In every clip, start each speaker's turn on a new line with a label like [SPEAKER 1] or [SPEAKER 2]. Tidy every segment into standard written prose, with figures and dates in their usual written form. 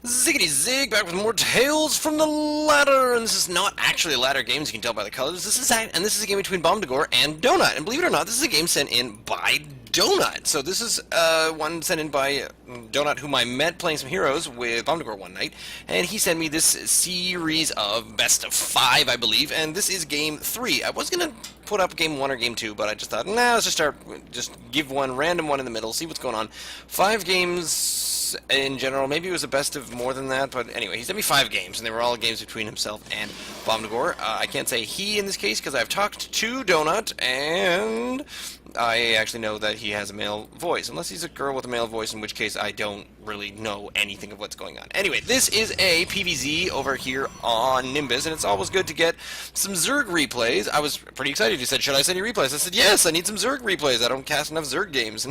[SPEAKER 1] Ziggity zig, back with more Tales from the Ladder, and this is not actually a ladder game, as you can tell by the colors. This is a game between Bomdagor and Donut, and believe it or not, this is a game sent in by Donut. So this is one sent in by Donut, whom I met playing some heroes with Bomdagor one night, and he sent me this series of best of 5, I believe, and this is game 3. I was gonna put up game 1 or game 2, but I just thought, nah, let's just give one random one in the middle, see what's going on. 5 games in general. Maybe it was a best of more than that, but anyway, he sent me 5 games, and they were all games between himself and Bomdagor. I can't say he in this case because I've talked to Donut, and I actually know that he has a male voice, unless he's a girl with a male voice, in which case I don't really know anything of what's going on. Anyway, this is a PvZ over here on Nimbus, and it's always good to get some Zerg replays. I was pretty excited. He said, should I send you replays? I said, yes, I need some Zerg replays. I don't cast enough Zerg games.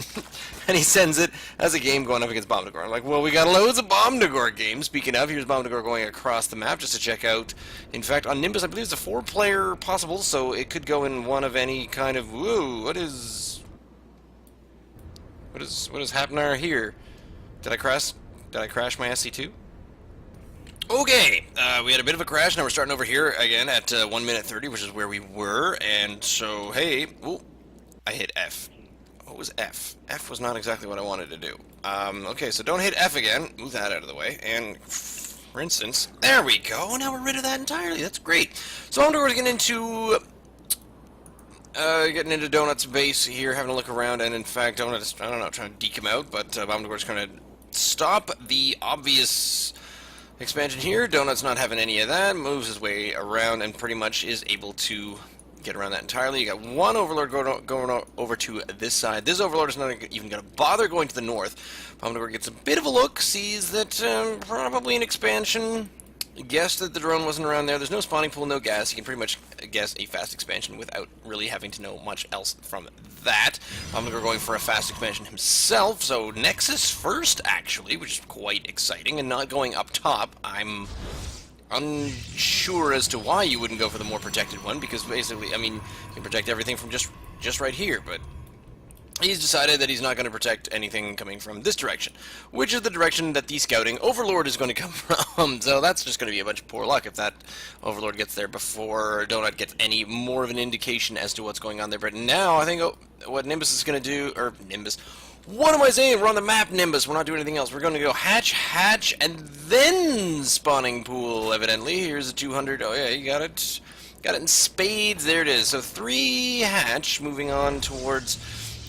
[SPEAKER 1] And he sends it as a game going up against Bomdagor. I'm like, well, we got loads of Bomdagor games. Speaking of, here's Bomdagor going across the map just to check out. In fact, on Nimbus, I believe it's a 4-player possible, so it could go in one of any kind of... Whoa, what is happening here? Did I crash my SC2? Okay, we had a bit of a crash. Now we're starting over here again at 1 minute 30, which is where we were. And so, hey, ooh, I hit F. What was F? F was not exactly what I wanted to do. Okay, so don't hit F again. Move that out of the way. And for instance, there we go. Now we're rid of that entirely. That's great. So I'm going to get into Donut's base here, having a look around, and in fact, Donut is, I don't know, trying to deke him out, but Bomdagor's going to stop the obvious expansion here. Donut's not having any of that, moves his way around, and pretty much is able to get around that entirely. You got one Overlord going over to this side. This Overlord is not even going to bother going to the north. Bomdagor gets a bit of a look, sees that probably an expansion. Guessed that the drone wasn't around there. There's no spawning pool, no gas. You can pretty much guess a fast expansion without really having to know much else from that. Bomdagor going for a fast expansion himself, so Nexus first, actually, which is quite exciting, and not going up top. I'm unsure as to why you wouldn't go for the more protected one, because basically, I mean, you can protect everything from just right here, but he's decided that he's not going to protect anything coming from this direction, which is the direction that the scouting Overlord is going to come from. So that's just going to be a bunch of poor luck if that Overlord gets there before Donut gets any more of an indication as to what's going on there. But now I think what Nimbus is going to do, or Nimbus, what am I saying? We're on the map, Nimbus. We're not doing anything else. We're going to go hatch, and then spawning pool, evidently. Here's a 200. Oh, yeah, you got it. Got it in spades. There it is. So 3 hatch, moving on towards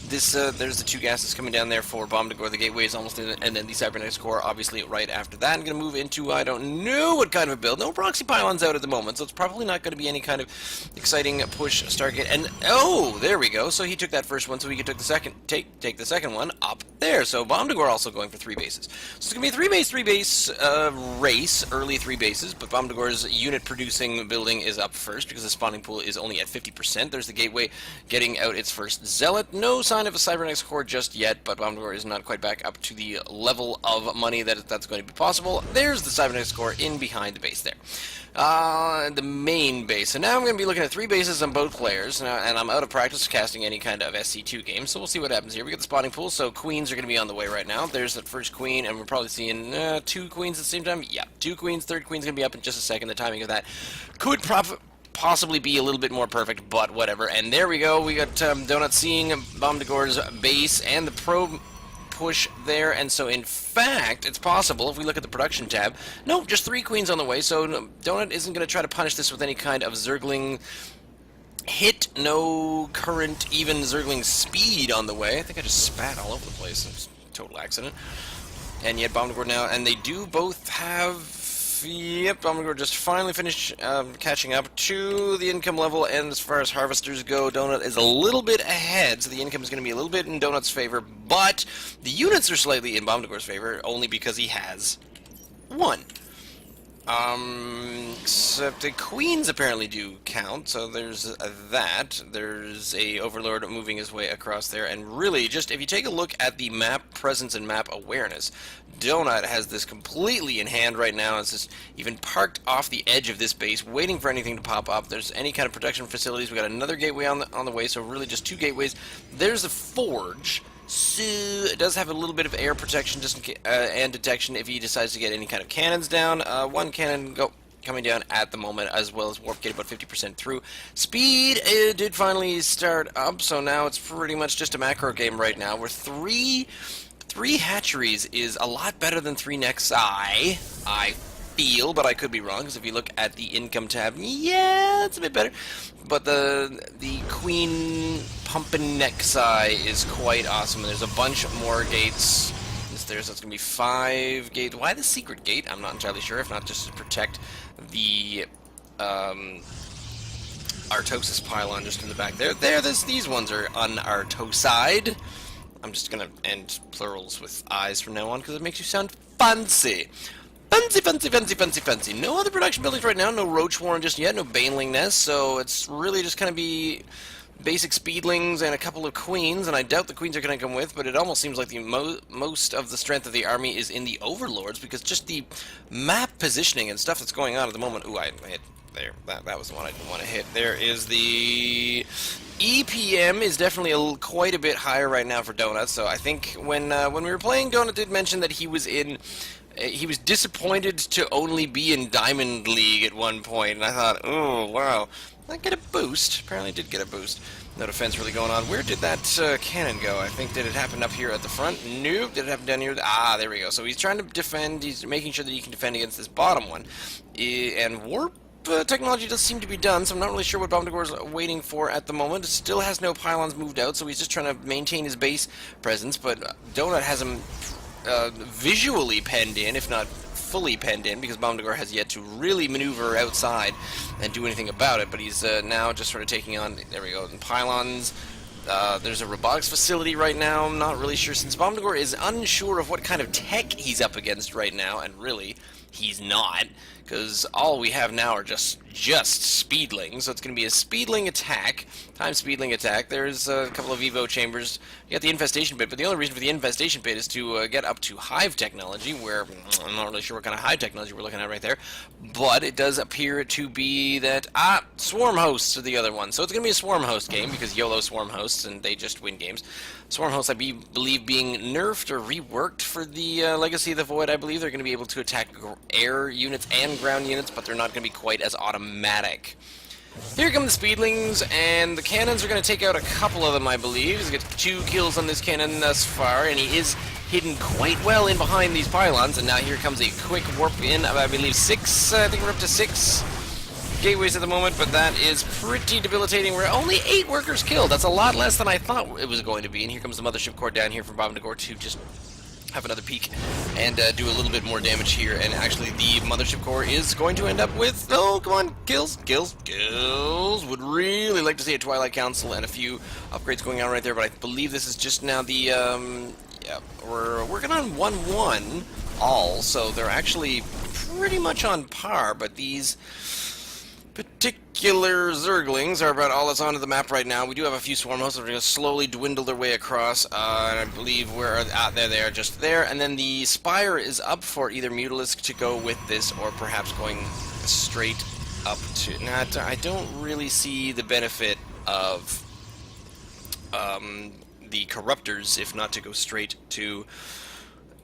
[SPEAKER 1] this. There's the 2 gases coming down there for Bomdagor. The gateway is almost in, and then the Cybernetics core, obviously, right after that. I'm going to move into, I don't know what kind of a build. No proxy pylons out at the moment, so it's probably not going to be any kind of exciting push Stargate. And, oh, there we go. So he took that first one, so he could take the second one up there. So Bomdagor also going for 3 bases. So it's going to be a 3 base race, early 3 bases, but Bomdagor's unit producing building is up first because the spawning pool is only at 50%. There's the gateway getting out its first Zealot. No sign of a Cybernetics core just yet, but Bomdagor is not quite back up to the level of money that's going to be possible. There's the Cybernetics core in behind the base there. The main base. So now I'm going to be looking at 3 bases on both players, and I'm out of practice casting any kind of SC2 game, so we'll see what happens here. We got the spawning pool, so queens are going to be on the way right now. There's the first queen, and we're probably seeing 2 queens at the same time. Yeah, 2 queens, third queen's going to be up in just a second. The timing of that could possibly be a little bit more perfect, but whatever. And there we go. We got Donut seeing Bomdagor's base and the probe push there, and so in fact it's possible if we look at the production tab, no, just 3 queens on the way, so Donut isn't going to try to punish this with any kind of Zergling hit, no current, even Zergling speed on the way. I think I just spat all over the place. It was a total accident. And yet Bomdagor now, and they do both have... Yep, Bomdagor just finally finished catching up to the income level, and as far as harvesters go, Donut is a little bit ahead, so the income is going to be a little bit in Donut's favor, but the units are slightly in Bomdagor's favor, only because he has 1. Except the queens apparently do count, so there's that. There's a Overlord moving his way across there, and really, just if you take a look at the map presence and map awareness, Donut has this completely in hand right now. It's just even parked off the edge of this base, waiting for anything to pop up. There's any kind of protection facilities. We got another gateway on the way, so really just 2 gateways. There's the forge. So it does have a little bit of air protection just and detection if he decides to get any kind of cannons down. One cannon coming down at the moment, as well as warp gate about 50% through. Speed did finally start up, so now it's pretty much just a macro game right now. Where three hatcheries is a lot better than 3 Nexi, I feel, but I could be wrong, because if you look at the income tab, yeah, it's a bit better. But the Queen Pumpin' Nexi is quite awesome, and there's a bunch more gates. There's going to be 5 gates. Why the secret gate? I'm not entirely sure, if not just to protect the Artosis pylon just in the back there. These ones are unartoside. I'm just going to end plurals with eyes from now on because it makes you sound fancy. Fancy, fancy, fancy, fancy, fancy. No other production buildings right now, no Roach Warren just yet, no Baneling Nest, so it's really just going to be basic Speedlings and a couple of Queens, and I doubt the Queens are going to come with, but it almost seems like the most of the strength of the army is in the Overlords, because just the map positioning and stuff that's going on at the moment. Ooh, I hit there. That was the one I didn't want to hit. There is the EPM is definitely quite a bit higher right now for Donut, so I think when we were playing, Donut did mention that he was disappointed to only be in Diamond League at one point, and I thought, oh, wow. I get a boost. Apparently did get a boost. No defense really going on. Where did that cannon go? I think, did it happen up here at the front? Nope. Did it happen down here? Ah, there we go. So he's trying to defend. He's making sure that he can defend against this bottom one. And warp technology does seem to be done, so I'm not really sure what Bomdagor is waiting for at the moment. It still has no pylons moved out, so he's just trying to maintain his base presence, but Donut has him visually penned in, if not fully penned in, because Bomdagor has yet to really maneuver outside and do anything about it, but he's now just sort of taking on, there we go, the pylons. There's a robotics facility right now. I'm not really sure, since Bomdagor is unsure of what kind of tech he's up against right now, and really, he's not, because all we have now are just Speedlings, so it's going to be a Speedling attack, Speedling attack. There's a couple of Evo chambers. You got the infestation pit, but the only reason for the infestation pit is to get up to hive technology, where I'm not really sure what kind of hive technology we're looking at right there, but it does appear to be that, swarm hosts are the other one, so it's going to be a swarm host game, because YOLO swarm hosts, and they just win games. Swarm hosts, I believe, being nerfed or reworked for the Legacy of the Void. I believe they're going to be able to attack air units and ground units, but they're not going to be quite as automatic. Here come the Speedlings, and the cannons are going to take out a couple of them, I believe. He's got 2 kills on this cannon thus far, and he is hidden quite well in behind these pylons, and now here comes a quick warp in of, I believe, 6, I think we're up to 6 gateways at the moment, but that is pretty debilitating. We're only 8 workers killed. That's a lot less than I thought it was going to be, and here comes the Mothership Core down here from Bomdagor to just have another peek and do a little bit more damage here, and actually the Mothership Core is going to end up with, oh, come on, kills. Would really like to see a Twilight Council and a few upgrades going on right there, but I believe this is just now the, yeah, we're working on 1-1 all, so they're actually pretty much on par, but these particular Zerglings are about all that's onto the map right now. We do have a few swarm hosts that are going to slowly dwindle their way across, and I believe there they are, just there, and then the Spire is up for either Mutalisk to go with this, or perhaps going straight up to, I don't really see the benefit of the Corruptors, if not to go straight to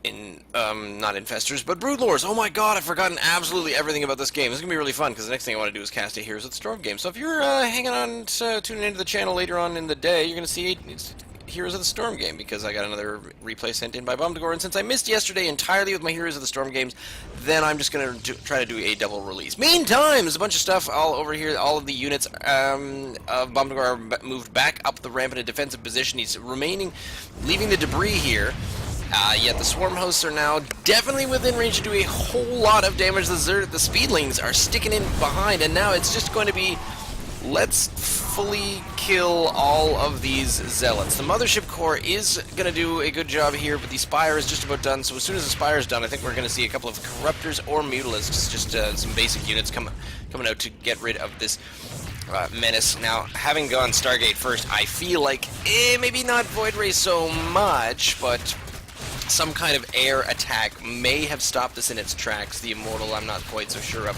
[SPEAKER 1] not Infestors, but Broodlords. Oh my god, I've forgotten absolutely everything about this game. This is going to be really fun, because the next thing I want to do is cast a Heroes of the Storm game. So if you're hanging on, tuning into the channel later on in the day, you're going to see Heroes of the Storm game, because I got another replay sent in by Bomdagor, and since I missed yesterday entirely with my Heroes of the Storm games, then I'm just going to try to do a double release. Meantime, there's a bunch of stuff all over here. All of the units of Bomdagor are moved back up the ramp in a defensive position. He's leaving the debris here. Yet the swarm hosts are now definitely within range to do a whole lot of damage. The Speedlings are sticking in behind, and now it's just going to be, let's fully kill all of these Zealots. The Mothership Core is going to do a good job here, but the Spire is just about done, so as soon as the Spire is done, I think we're going to see a couple of Corruptors or Mutalisks, just some basic units coming out to get rid of this menace. Now, having gone Stargate first, I feel like, maybe not Void Ray so much, but some kind of air attack may have stopped this in its tracks. The Immortal, I'm not quite so sure of.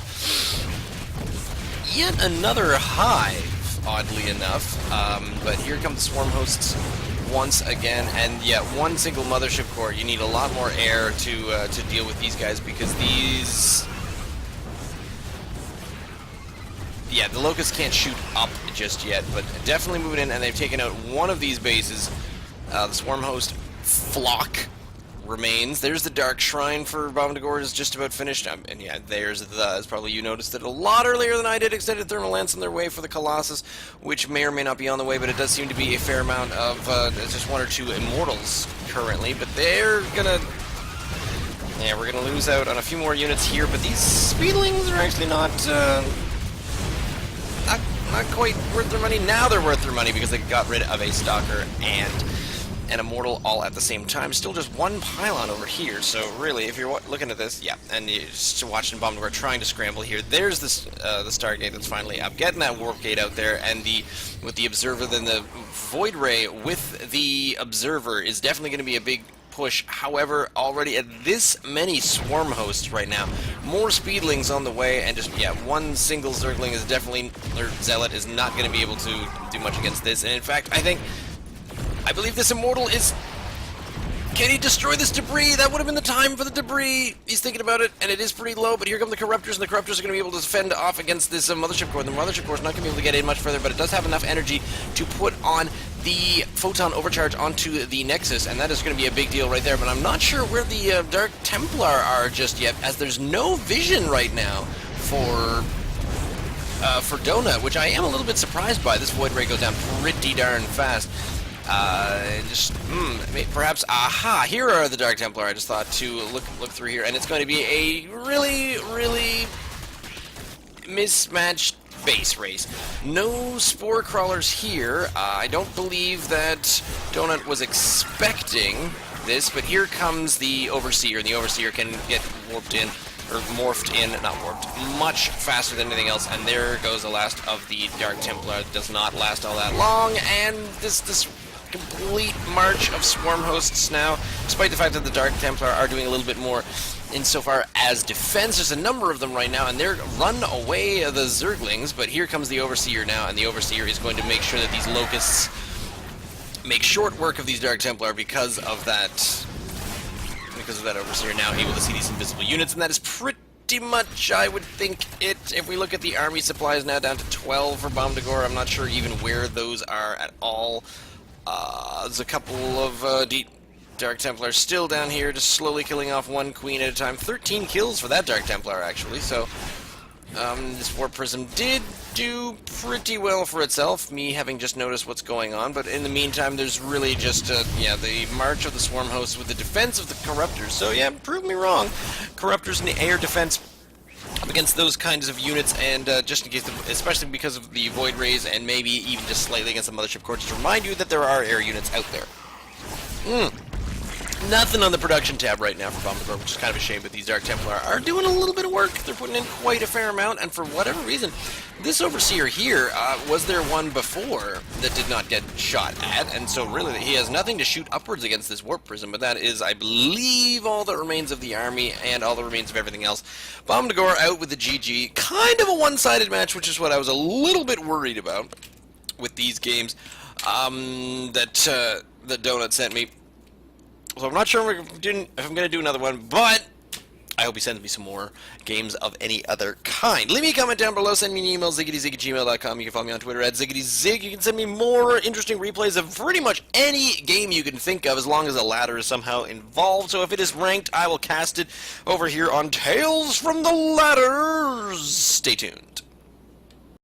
[SPEAKER 1] Yet another hive, oddly enough. But here come the swarm hosts once again, and yet one single mothership core. You need a lot more air to deal with these guys, because these... Yeah, the Locusts can't shoot up just yet, but definitely moving in, and they've taken out one of these bases. The Swarm Host Flock remains. There's the Dark Shrine for Bomdagor is just about finished. And yeah, there's the... As probably you noticed it a lot earlier than I did. Extended Thermal Lance on their way for the Colossus, which may or may not be on the way, but it does seem to be a fair amount of... just one or two Immortals currently, but they're gonna... Yeah, we're gonna lose out on a few more units here, but these Speedlings are actually not quite worth their money. Now they're worth their money because they got rid of a Stalker and an Immortal all at the same time. Still just one pylon over here, so really, if you're looking at this, yeah, and you're just watching Bomdagor trying to scramble here, there's this, the Stargate that's finally up, getting that Warp Gate out there, and with the Observer, then the Void Ray with the Observer is definitely going to be a big push. However, already at this many Swarm Hosts right now, more Speedlings on the way, and just, yeah, one single Zergling is definitely, or Zealot is not going to be able to do much against this, and in fact, I believe this Immortal is... Can he destroy this debris? That would have been the time for the debris. He's thinking about it, and it is pretty low, but here come the Corruptors, and the Corruptors are going to be able to fend off against this Mothership Core. The Mothership Core is not going to be able to get in much further, but it does have enough energy to put on the Photon Overcharge onto the Nexus, and that is going to be a big deal right there, but I'm not sure where the Dark Templar are just yet, as there's no vision right now for Donut, which I am a little bit surprised by. This Void Ray goes down pretty darn fast. Perhaps, aha, here are the Dark Templar. I just thought to look through here, and it's going to be a really, really mismatched base race. No Spore Crawlers here. I don't believe that Donut was expecting this, but here comes the Overseer, and the Overseer can get warped in, or morphed in, not warped, much faster than anything else, and there goes the last of the Dark Templar. It does not last all that long, and this complete march of Swarm Hosts now, despite the fact that the Dark Templar are doing a little bit more insofar as defense. There's a number of them right now, and they're run away the Zerglings, but here comes the Overseer now, and the Overseer is going to make sure that these Locusts make short work of these Dark Templar because of that Overseer now able to see these invisible units, and that is pretty much, I would think, it. If we look at the army supplies now down to 12 for Bomdagor, I'm not sure even where those are at all. There's a couple of Dark Templars still down here, just slowly killing off one queen at a time. 13 kills for that Dark Templar, actually, so this Warp Prism did do pretty well for itself, me having just noticed what's going on, but in the meantime, there's really just, yeah, the march of the Swarm Hosts with the defense of the Corruptors. So, yeah, prove me wrong. Corruptors in the air defense up against those kinds of units, and just in case, especially because of the Void Rays, and maybe even just slightly against the Mothership Core, just to remind you that there are air units out there. Nothing on the production tab right now for Bomdagor, which is kind of a shame, but these Dark Templar are doing a little bit of work. They're putting in quite a fair amount, and for whatever reason, this Overseer here, was there one before that did not get shot at, and so really he has nothing to shoot upwards against this Warp Prism, but that is, I believe, all that remains of the army and all that remains of everything else. Bomdagor out with the GG. Kind of a one-sided match, which is what I was a little bit worried about with these games that Donut sent me. So I'm not sure if I'm going to do another one, but I hope he sends me some more games of any other kind. Leave me a comment down below, send me an email, ziggityzig@gmail.com. You can follow me on Twitter at ziggityzig. You can send me more interesting replays of pretty much any game you can think of, as long as a ladder is somehow involved. So if it is ranked, I will cast it over here on Tales from the Ladders. Stay tuned.